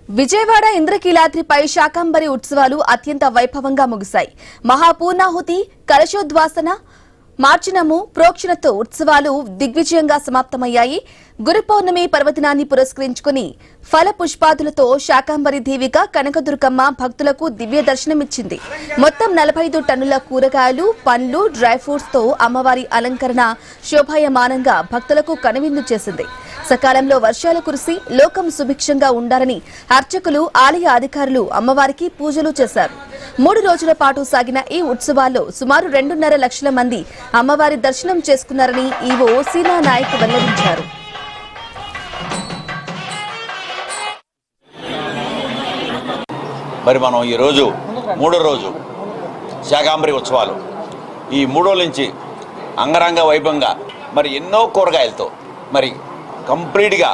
విజయవాడ ఇంద్రకీలాద్రిపై శాకంబరి ఉత్సవాలు అత్యంత వైభవంగా ముగిశాయి. మహాపూర్ణాహుతి, కలశోద్వాసన, మార్చనము, ప్రోక్షణతో ఉత్సవాలు దిగ్విజయంగా సమాప్తమయ్యాయి. గురు పౌర్ణమి పర్వదినాన్ని పురస్కరించుకుని ఫల పుష్పాదులతో శాకంబరి దేవిగా కనకదుర్గమ్మ భక్తులకు దివ్య దర్శనమిచ్చింది. మొత్తం 45 టన్నుల కూరగాయలు, పండ్లు, డ్రై ఫ్రూట్స్ తో అమ్మవారి అలంకరణ శోభాయమానంగా భక్తులకు కనువిందు చేసింది. సకాలంలో వర్షాలు కురిసి లోకం సుభిక్షంగా ఉండాలని అర్చకులు, ఆలయ అధికారులు అమ్మవారికి పూజలు చేశారు. 3 రోజుల పాటు సాగిన ఈ ఉత్సవాల్లో సుమారు 2.5 లక్షల మంది అమ్మవారి దర్శనం చేసుకున్నారని ఈవో సీనా నాయక్ వెల్లడించారు. మరి మనం ఈరోజు 3వ రోజు శాకంబరి ఉత్సవాలు, ఈ 3 రోజుల నుంచి అంగరంగ వైభవంగా మరి ఎన్నో కూరగాయలతో మరి కంప్లీట్గా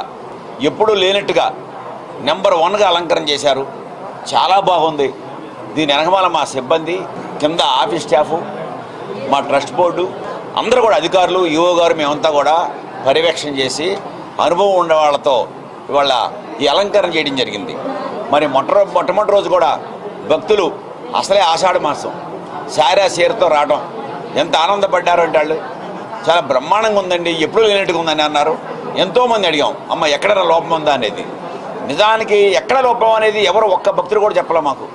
ఎప్పుడూ లేనట్టుగా నెంబర్ 1గా అలంకరణ చేశారు. చాలా బాగుంది. దీని వెనకమాల మా సిబ్బంది, కింద ఆఫీస్ స్టాఫు, మా ట్రస్ట్ బోర్డు అందరూ కూడా, అధికారులు, ఈఓ గారు, మేమంతా కూడా పర్యవేక్షణ చేసి అనుభవం ఉన్న వాళ్ళతో ఇవాళ ఈ అలంకరణ చేయడం జరిగింది. మరి మొట్టమొదటి రోజు కూడా భక్తులు అసలే ఆషాఢ మాసం శారీ చీరతో రావడం ఎంత ఆనందపడ్డారు అంటే వాళ్ళు చాలా బ్రహ్మాండంగా ఉందండి, ఎప్పుడు లేనట్టుగా ఉందని అన్నారు. ఎంతోమంది అడిగాం, అమ్మ ఎక్కడైనా లోపం ఉందా అనేది. నిజానికి ఎక్కడ లోపం అనేది ఎవరు ఒక్క భక్తులు కూడా చెప్పలే మాకు.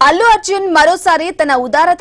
అల్లు అర్జున్ మరోసారి తన ఉదారత